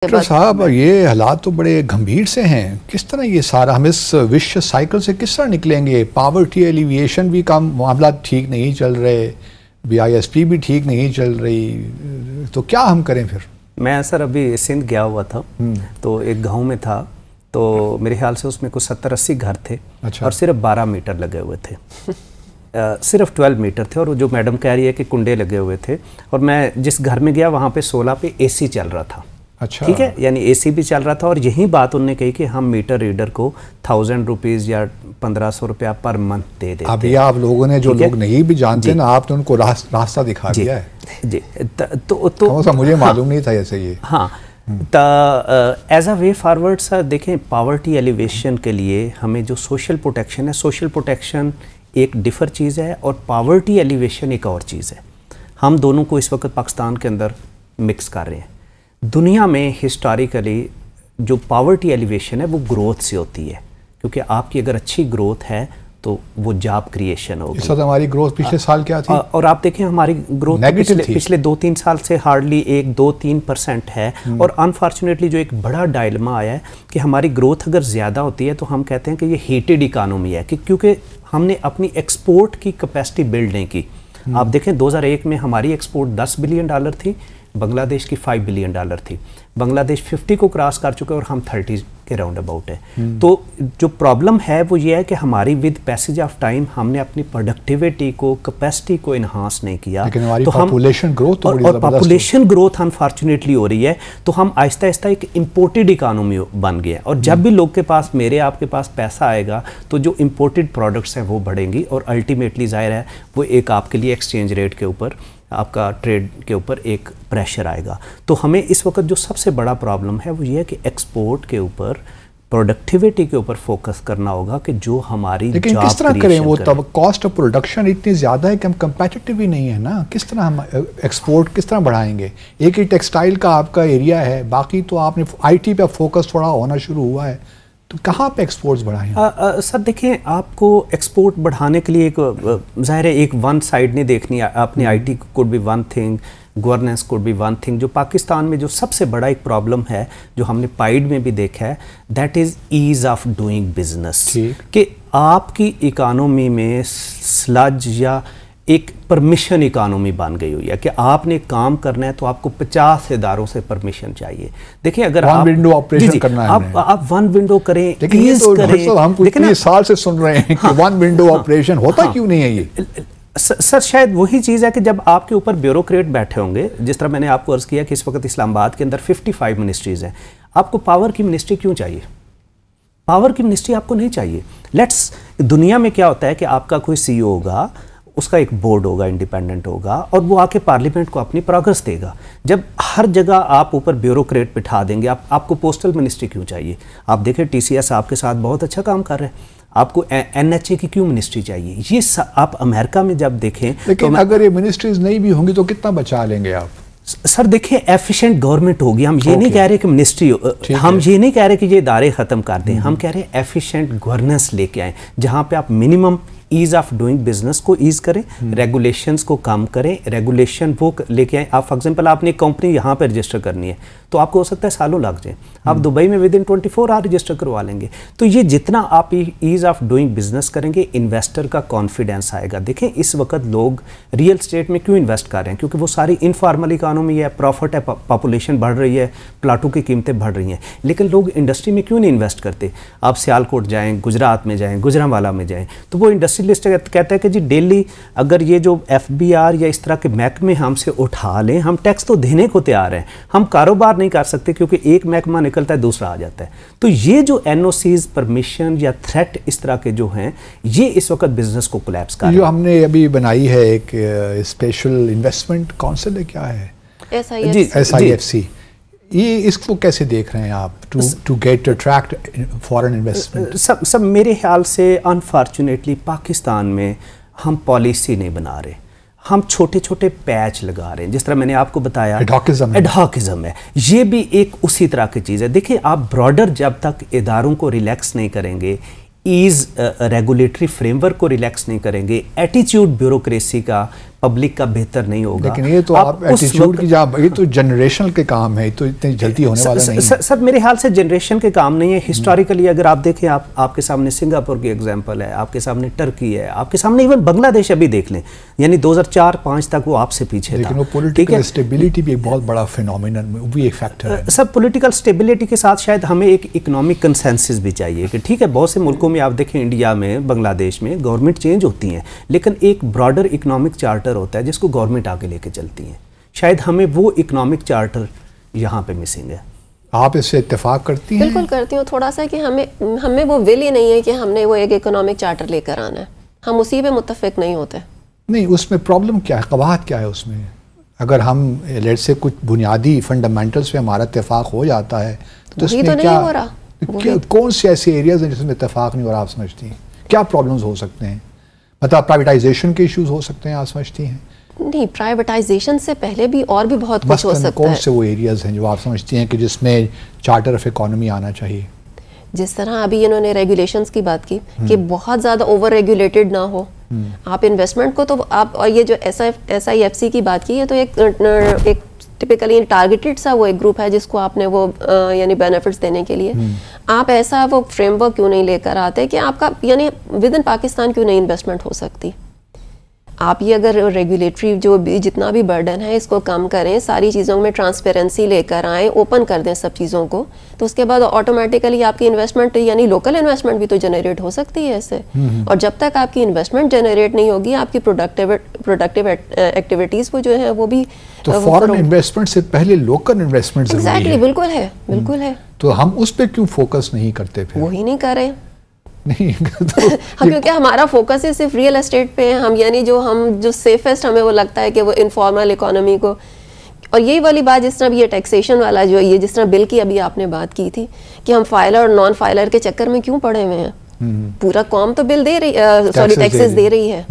Doctor साहब, ये हालात तो बड़े गंभीर से हैं। किस तरह ये सारा हम इस विश्व साइकिल से किस तरह निकलेंगे? पावर्टी एलिविएशन भी का मामला ठीक नहीं चल रहे, BISP भी ठीक नहीं चल रही, तो क्या हम करें फिर? मैं सर अभी सिंध गया हुआ था, तो एक गांव में था, तो मेरे ख्याल से उसमें कुछ 70-80 घर थे। अच्छा। और सिर्फ 12 मीटर लगे हुए थे। सिर्फ 12 मीटर थे, और जो मैडम कह रही है कि कुंडे लगे हुए थे। और मैं जिस घर में गया वहाँ पे 16 पे AC चल रहा था। अच्छा। ठीक है, यानी AC भी चल रहा था। और यही बात उन्होंने कही कि हम मीटर रीडर को 1000 रुपीज़ या 1500 रुपया पर मंथ दे देते हैं। अभी आप लोगों ने, जो लोग नहीं भी जानते ना, आपने उनको रास्ता दिखा दिया है जी। तो मुझे मालूम नहीं था ऐसे ये। हाँ, as a way forward sir, देखें, पावर्टी एलिवेशन के लिए हमें जो सोशल प्रोटेक्शन है, सोशल प्रोटेक्शन एक डिफर चीज़ है और पावर्टी एलिवेशन एक और चीज़ है। हम दोनों को इस वक्त पाकिस्तान के अंदर मिक्स कर रहे हैं। दुनिया में हिस्टोरिकली जो पावर्टी एलिवेशन है वो ग्रोथ से होती है, क्योंकि आपकी अगर अच्छी ग्रोथ है तो वो जॉब क्रिएशन होगी। इस वक्त हमारी ग्रोथ पिछले साल क्या थी? और आप देखें हमारी ग्रोथ पिछले 2-3 साल से हार्डली 1-2-3% है। और अनफॉर्चुनेटली जो एक बड़ा डायलमा आया है कि हमारी ग्रोथ अगर ज़्यादा होती है तो हम कहते हैं कि ये हेटेड इकानमी है, क्योंकि हमने अपनी एक्सपोर्ट की कैपेसिटी बिल्ड नहीं की। आप देखें 2001 में हमारी एक्सपोर्ट $10 बिलियन थी, बांग्लादेश की $5 बिलियन थी। बांग्लादेश 50 को क्रॉस कर चुके और हम 30 के राउंड अबाउट है। तो जो प्रॉब्लम है वो ये है कि हमारी विद पैसेज ऑफ टाइम हमने अपनी प्रोडक्टिविटी को, कैपेसिटी को इन्हांस नहीं किया। लेकिन हमारी पॉपुलेशन ग्रोथ और पॉपुलेशन ग्रोथ अनफॉर्चुनेटली हो रही है, तो हम आहिस्ता आहिस्ता एक इम्पोर्टेड इकानमी बन गए। और जब भी लोग के पास, मेरे आपके पास पैसा आएगा तो जो इम्पोर्टेड प्रोडक्ट्स हैं वो बढ़ेंगी, और अल्टीमेटली जाहिर है वो एक आपके लिए एक्सचेंज रेट के ऊपर, आपका ट्रेड के ऊपर एक प्रेशर आएगा। तो हमें इस वक्त जो सबसे बड़ा प्रॉब्लम है वो ये है कि एक्सपोर्ट के ऊपर, प्रोडक्टिविटी के ऊपर फोकस करना होगा कि जो हमारी, लेकिन किस तरह करें वो? तब कॉस्ट ऑफ प्रोडक्शन इतनी ज़्यादा है कि हम कंपेटिटिव ही नहीं है ना। किस तरह हम एक्सपोर्ट किस तरह बढ़ाएंगे? एक ही टेक्सटाइल का आपका एरिया है, बाकी तो आपने IT पे फोकस थोड़ा होना शुरू हुआ है, तो कहाँ पे एक्सपोर्ट्स बढ़ाएं? सर देखें, आपको एक्सपोर्ट बढ़ाने के लिए एक ज़ाहिर है एक वन साइड नहीं देखनी है। आपने IT could be one thing, governance could be one thing. जो पाकिस्तान में जो सबसे बड़ा एक प्रॉब्लम है, जो हमने पाइड में भी देखा है, that is ease of doing business. कि आपकी इकानमी में स्लज या एक परमिशन इकानमी बन गई हुई है कि आपने काम करना है तो आपको 50 इदारों से परमिशन चाहिए। देखिए, अगर आप विंडो ऑपरेशन करना है, आप वन विंडो करें, लेकिन ये तो हम पिछले साल से सुन रहे हैं कि वन विंडो ऑपरेशन होता क्यों नहीं है ये? सर शायद वही चीज़ है कि जब आपके ऊपर ब्यूरोक्रेट बैठे होंगे, जिस तरह मैंने आपको अर्ज किया कि इस वक्त इस्लामाबाद के अंदर 55 मिनिस्ट्रीज हैं। आपको पावर की मिनिस्ट्री क्यों चाहिए? पावर की मिनिस्ट्री आपको नहीं चाहिए। दुनिया में क्या होता है कि आपका कोई CEO होगा, उसका एक बोर्ड होगा, इंडिपेंडेंट होगा, और वो आके पार्लियामेंट को अपनी प्रोग्रेस देगा। जब हर जगह आप ऊपर ब्यूरोक्रेट बिठा देंगे, आपको पोस्टल मिनिस्ट्री क्यों चाहिए? आप देखें TCS आपके साथ बहुत अच्छा काम कर रहे हैं, आपको NHA की क्यों मिनिस्ट्री चाहिए? ये आप अमेरिका में जब देखें, लेकिन तो अगर ये मिनिस्ट्रीज नहीं भी होंगी तो कितना बचा लेंगे आप? सर देखिए, एफिशिएंट गवर्नमेंट होगी। हम ये नहीं कह रहे कि मिनिस्ट्री, हम ये नहीं कह रहे कि ये इदारे ख़त्म कर दें। हम कह रहे हैं एफिशिएंट गवर्नेंस लेके आएँ, जहाँ पे आप minimum ease of doing business को ईज़ करें, रेगुलेशंस को कम करें। रेगुलेशन वो लेके आए। आप फॉर एग्जांपल आपने कंपनी यहाँ पे रजिस्टर करनी है तो आपको हो सकता है सालों लग जाए, आप दुबई में विद इन 24 आवर रजिस्टर करवा लेंगे। तो ये जितना आप ईज़ ऑफ डूइंग बिजनेस करेंगे, इन्वेस्टर का कॉन्फिडेंस आएगा। देखें, इस वक्त लोग रियल स्टेट में क्यों इन्वेस्ट कर रहे हैं? क्योंकि वो सारी इनफॉर्मल इकानमी है, प्रॉफिट है, पॉपुलेशन बढ़ रही है, प्लाटों की कीमतें बढ़ रही हैं। लेकिन लोग इंडस्ट्री में क्यों नहीं इन्वेस्ट करते? आप सियालकोट जाएँ, गुजरात में जाएँ, गुजरांवाला में जाएँ, तो वो इंडस्ट्रियलिस्ट कहता है कि जी डेली अगर ये जो FBR या इस तरह के महकमे हमसे उठा लें, हम टैक्स तो देने को तैयार हैं, हम कारोबार नहीं कर सकते क्योंकि एक महकमा निकलता है दूसरा आ जाता है। तो ये जो NOCs, परमिशन या थ्रेट इस तरह के जो हैं, ये इस वक्त बिजनेस को कोलैप्स कर रहे हैं। जो हमने अभी बनाई है एक स्पेशल इन्वेस्टमेंट काउंसिल है, क्या है? SIFC। ये इसको कैसे देख रहे हैं आप? To get attract foreign investment. सब मेरे ख्याल से अनफॉर्चुनेटली पाकिस्तान में हम पॉलिसी नहीं बना रहे, हम छोटे छोटे पैच लगा रहे हैं। जिस तरह मैंने आपको बताया, एडहॉकिज्म है, ये भी एक उसी तरह की चीज़ है। देखिए, आप ब्रॉडर जब तक इदारों को रिलैक्स नहीं करेंगे, ईज़ रेगुलेटरी फ्रेमवर्क को रिलैक्स नहीं करेंगे, एटीट्यूड ब्यूरोक्रेसी का, पब्लिक का बेहतर नहीं होगा। लेकिन ये तो आप एटीट्यूड की ये तो जनरेशनल के काम है, तो इतनी जल्दी होने वाला नहीं है। सर मेरे ख्याल से जनरेशन के काम नहीं है। हिस्टोरिकली अगर आप देखें, आपके सामने सिंगापुर की एग्जांपल है, आपके सामने टर्की है, आपके सामने इवन बांग्लादेश अभी देख लें, यानी 2004-5 तक वो आपसे पीछे था। लेकिन वो पॉलिटिकल स्टेबिलिटी भी एक बहुत बड़ा फिनोमिनन, वो भी एक फैक्टर है। सब पॉलिटिकल स्टेबिलिटी के साथ शायद हमें एक इकोनॉमिक कंसेंसस भी चाहिए कि ठीक है, बहुत से मुल्कों में आप देखें, इंडिया में, बांग्लादेश में गवर्नमेंट चेंज होती हैं, लेकिन एक ब्रॉडर इकोनॉमिक चार्टर होता है जिसको गवर्नमेंट आगे लेके चलती है। शायद हमें वो इकोनॉमिक चार्टर यहाँ पे मिसिंग है। आप इससे इत्तेफाक करती हैं? बिल्कुल करती हूँ। थोड़ा सा कि हमें वो विल ही नहीं है कि हमने वो एक इकोनॉमिक चार्टर लेकर आना है, हम उसी पे मुत्तफिक नहीं होते। नहीं, उसमें प्रॉब्लम क्या है, कवाहत क्या है उसमें? अगर हम लेट से कुछ बुनियादी फंडामेंटल्स पे हमारा इत्तेफाक हो जाता है तो इसमें तो क्या, नहीं हो रहा। कौन से ऐसे एरियाज हैं जिसमें इत्तेफाक नहीं हो रहा, आप समझती हैं? क्या प्रॉब्लम्स हो सकते हैं? मतलब प्राइवेटाइजेशन के इश्यूज हो सकते हैं, आप समझती हैं? नहीं, प्राइवेटाइजेशन से पहले भी और भी बहुत कुछ हो सकता है। कौन से वो एरियाज हैं जो आप समझती हैं कि जिसमें चार्टर ऑफ इकोनॉमी आना चाहिए? जिस तरह अभी इन्होंने रेगुलेशंस की बात की कि बहुत ज़्यादा ओवर रेगुलेटेड ना हो। आप इन्वेस्टमेंट को तो आप, और ये जो SIFC की बात की है, तो एक टिपिकली टारगेटेड सा वो एक ग्रुप है जिसको आपने वो यानी बेनिफिट्स देने के लिए आप ऐसा वो फ्रेमवर्क क्यों नहीं लेकर आते कि आपका यानी विद इन पाकिस्तान क्यों नहीं इन्वेस्टमेंट हो सकती? आप ये अगर रेगुलेटरी जो भी जितना भी बर्डन है इसको कम करें, सारी चीज़ों में ट्रांसपेरेंसी लेकर आएँ, ओपन कर दें सब चीज़ों को, तो उसके बाद ऑटोमेटिकली आपकी इन्वेस्टमेंट यानी लोकल इन्वेस्टमेंट भी तो जनरेट हो सकती है इससे। और जब तक आपकी इन्वेस्टमेंट जनरेट नहीं होगी, आपकी प्रोडक्टिव एक्टिविटीज़ वो जो है वो भी तो फॉरेन इन्वेस्टमेंट से पहले लोकल इन्वेस्टमेंट एग्जैक्टली बिल्कुल है, बिल्कुल है। तो हम उस पर क्यों फोकस नहीं करते फिर? वही नहीं कर रहे नहीं तो क्योंकि हमारा फोकस है सिर्फ रियल एस्टेट पे है। हम यानी जो सेफेस्ट हमें वो लगता है कि वो इनफॉर्मल इकोनॉमी को, और यही वाली बात जिस तरह ये टैक्सेशन वाला जो ये जिस तरह बिल की अभी आपने बात की थी कि हम फाइलर और नॉन फाइलर के चक्कर में क्यों पड़े हुए हैं। पूरा कौम तो बिल दे रही, सॉरी टैक्सेस दे रही है।